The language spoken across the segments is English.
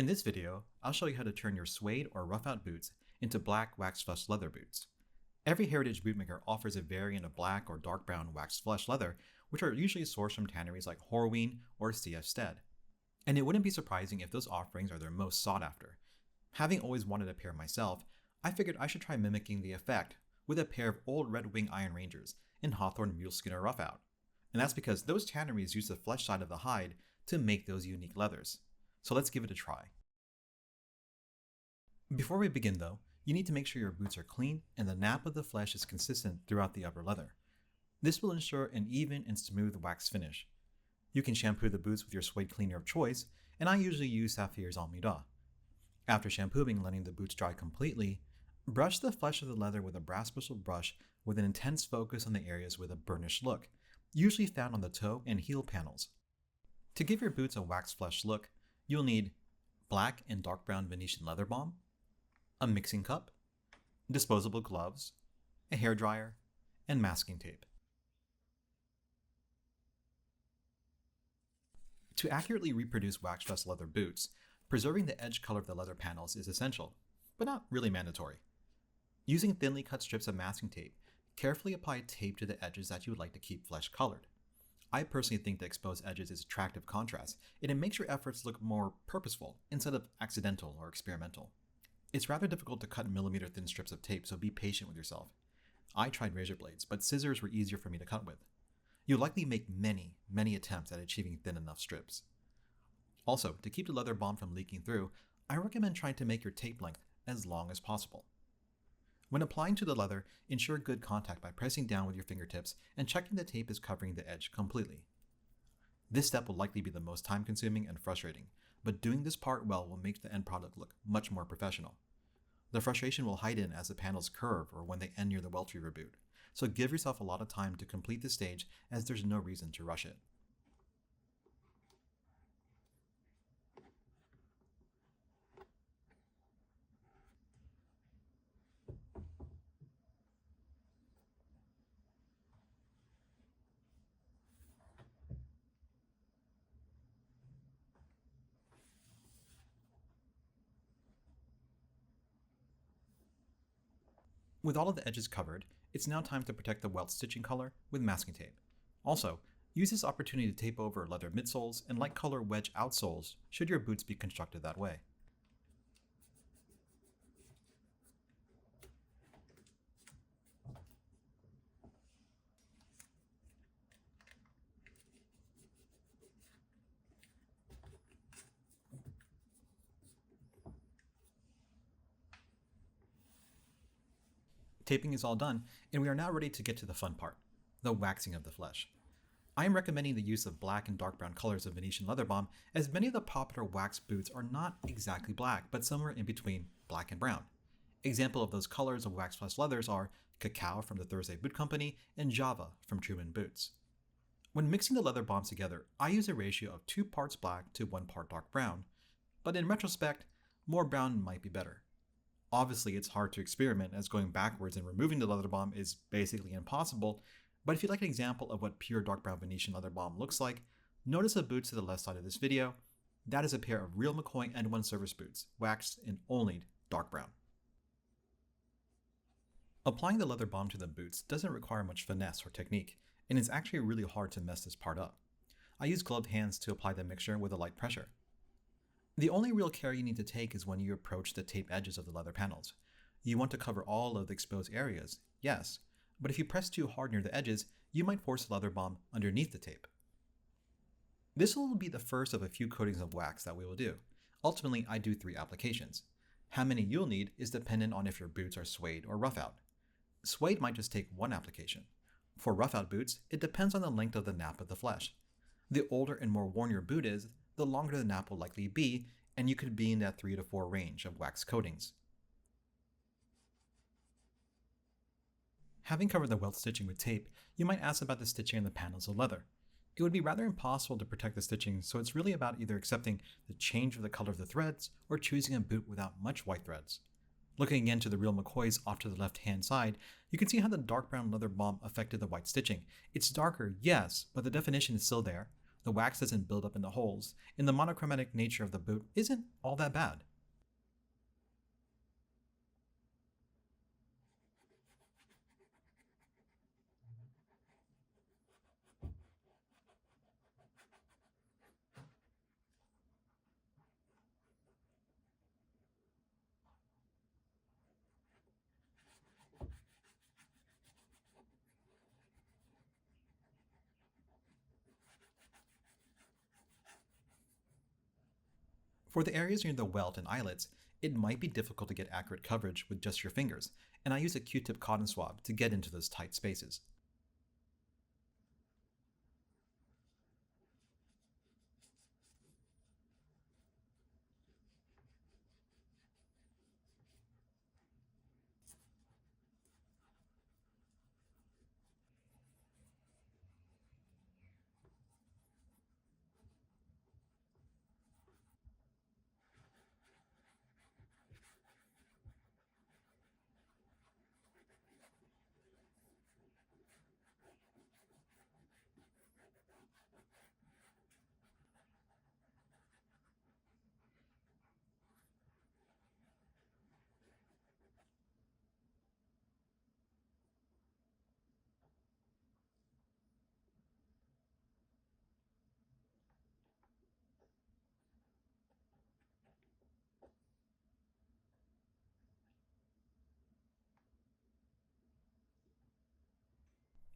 In this video, I'll show you how to turn your suede or roughout boots into black waxed flesh leather boots. Every heritage bootmaker offers a variant of black or dark brown waxed flesh leather, which are usually sourced from tanneries like Hawthorne or C.F. Stead. And it wouldn't be surprising if those offerings are their most sought after. Having always wanted a pair myself, I figured I should try mimicking the effect with a pair of old Red Wing Iron Rangers in Hawthorne Muleskinner Roughout. And that's because those tanneries use the flesh side of the hide to make those unique leathers. So let's give it a try. Before we begin though, you need to make sure your boots are clean and the nap of the flesh is consistent throughout the upper leather. This will ensure an even and smooth wax finish. You can shampoo the boots with your suede cleaner of choice, and I usually use Saphir's Almeida. After shampooing and letting the boots dry completely, brush the flesh of the leather with a brass bristle brush with an intense focus on the areas with a burnished look, usually found on the toe and heel panels. To give your boots a waxed flesh look, you'll need black and dark brown Venetian Leather Balm, a mixing cup, disposable gloves, a hairdryer, and masking tape. To accurately reproduce waxed flesh leather boots, preserving the edge color of the leather panels is essential, but not really mandatory. Using thinly cut strips of masking tape, carefully apply tape to the edges that you would like to keep flesh colored. I personally think the exposed edges is attractive contrast, and it makes your efforts look more purposeful instead of accidental or experimental. It's rather difficult to cut millimeter thin strips of tape, so be patient with yourself. I tried razor blades, but scissors were easier for me to cut with. You'll likely make many attempts at achieving thin enough strips. Also, to keep the leather balm from leaking through, I recommend trying to make your tape length as long as possible. When applying to the leather, ensure good contact by pressing down with your fingertips and checking the tape is covering the edge completely. This step will likely be the most time-consuming and frustrating, but doing this part well will make the end product look much more professional. The frustration will hide in as the panels curve or when they end near the welt reaver boot, so give yourself a lot of time to complete this stage as there's no reason to rush it. With all of the edges covered, it's now time to protect the welt stitching color with masking tape. Also, use this opportunity to tape over leather midsoles and light color wedge outsoles should your boots be constructed that way. Taping is all done, and we are now ready to get to the fun part, the waxing of the flesh. I am recommending the use of black and dark brown colors of Venetian Leather Balm, as many of the popular wax boots are not exactly black, but somewhere in between black and brown. Example of those colors of waxed flesh leathers are Cacao from the Thursday Boot Company and Java from Truman Boots. When mixing the leather balms together, I use a ratio of 2 parts black to 1 part dark brown, but in retrospect, more brown might be better. Obviously, it's hard to experiment as going backwards and removing the leather balm is basically impossible, but if you'd like an example of what pure dark brown Venetian leather balm looks like, notice the boots to the left side of this video. That is a pair of real McCoy N1 service boots, waxed and only dark brown. Applying the leather balm to the boots doesn't require much finesse or technique, and it's actually really hard to mess this part up. I use gloved hands to apply the mixture with a light pressure. The only real care you need to take is when you approach the tape edges of the leather panels. You want to cover all of the exposed areas, yes, but if you press too hard near the edges, you might force the leather balm underneath the tape. This will be the first of a few coatings of wax that we will do. Ultimately, I do 3 applications. How many you'll need is dependent on if your boots are suede or roughout. Suede might just take 1 application. For roughout boots, it depends on the length of the nap of the flesh. The older and more worn your boot is, the longer the nap will likely be, and you could be in that 3 to 4 range of wax coatings. Having covered the welt stitching with tape, you might ask about the stitching on the panels of leather. It would be rather impossible to protect the stitching, so it's really about either accepting the change of the color of the threads or choosing a boot without much white threads. Looking again to the real McCoys off to the left-hand side, you can see how the dark brown leather balm affected the white stitching. It's darker, yes, but the definition is still there. the wax doesn't build up in the holes, and the monochromatic nature of the boot isn't all that bad. For the areas near the welt and eyelets, it might be difficult to get accurate coverage with just your fingers, and I use a Q-tip cotton swab to get into those tight spaces.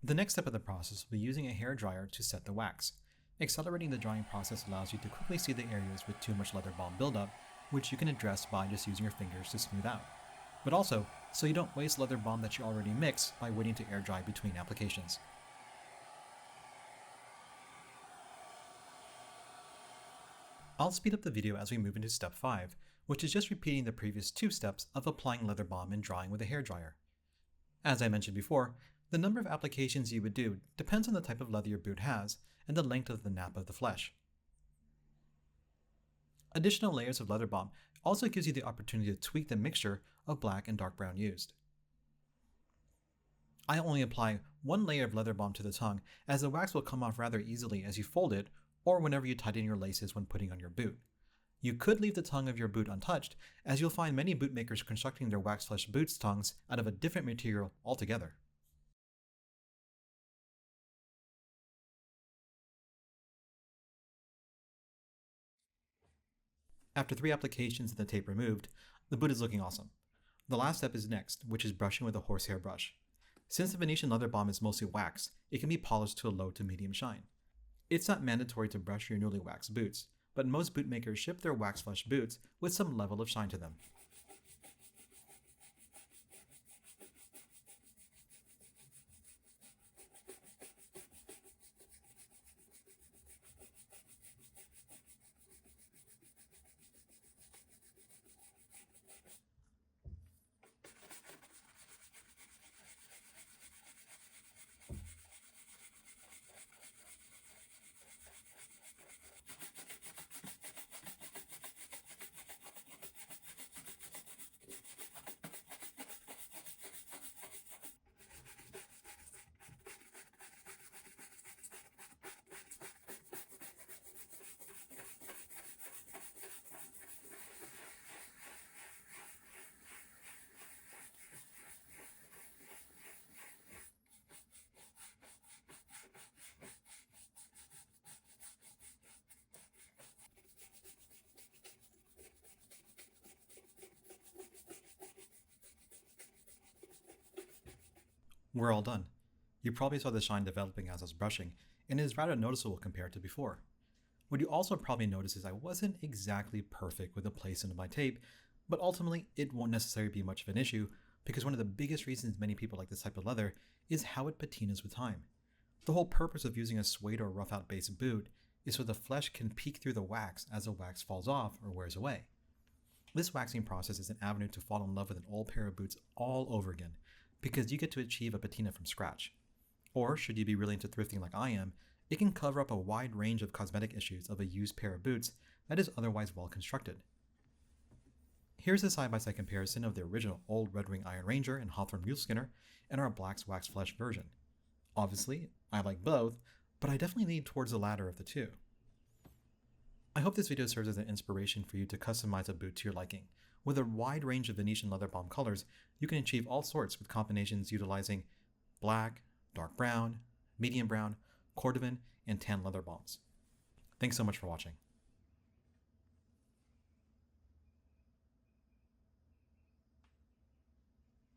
The next step of the process will be using a hair dryer to set the wax. Accelerating the drying process allows you to quickly see the areas with too much leather balm buildup, which you can address by just using your fingers to smooth out. But also, so you don't waste leather balm that you already mix by waiting to air dry between applications. I'll speed up the video as we move into step 5, which is just repeating the previous 2 steps of applying leather balm and drying with a hair dryer. As I mentioned before, the number of applications you would do depends on the type of leather your boot has and the length of the nap of the flesh. Additional layers of leather balm also gives you the opportunity to tweak the mixture of black and dark brown used. I only apply 1 layer of leather balm to the tongue, as the wax will come off rather easily as you fold it or whenever you tighten your laces when putting on your boot. You could leave the tongue of your boot untouched, as you'll find many bootmakers constructing their wax flesh boots tongues out of a different material altogether. After 3 applications and the tape removed, the boot is looking awesome. The last step is next, which is brushing with a horsehair brush. Since the Venetian Leather Balm is mostly wax, it can be polished to a low to medium shine. It's not mandatory to brush your newly waxed boots, but most bootmakers ship their wax flesh boots with some level of shine to them. We're all done. You probably saw the shine developing as I was brushing, and it is rather noticeable compared to before. What you also probably noticed is I wasn't exactly perfect with the placement of my tape, but ultimately it won't necessarily be much of an issue because one of the biggest reasons many people like this type of leather is how it patinas with time. The whole purpose of using a suede or roughout based boot is so the flesh can peek through the wax as the wax falls off or wears away. This waxing process is an avenue to fall in love with an old pair of boots all over again, because you get to achieve a patina from scratch. Or, should you be really into thrifting like I am, it can cover up a wide range of cosmetic issues of a used pair of boots that is otherwise well constructed. Here's a side-by-side comparison of the original old Red Wing Iron Ranger and Hawthorne Muleskinner and our Black's Wax Flesh version. Obviously, I like both, but I definitely lean towards the latter of the two. I hope this video serves as an inspiration for you to customize a boot to your liking. With a wide range of Venetian Leather Balm colors, you can achieve all sorts with combinations utilizing black, dark brown, medium brown, cordovan, and tan leather balms. Thanks so much for watching.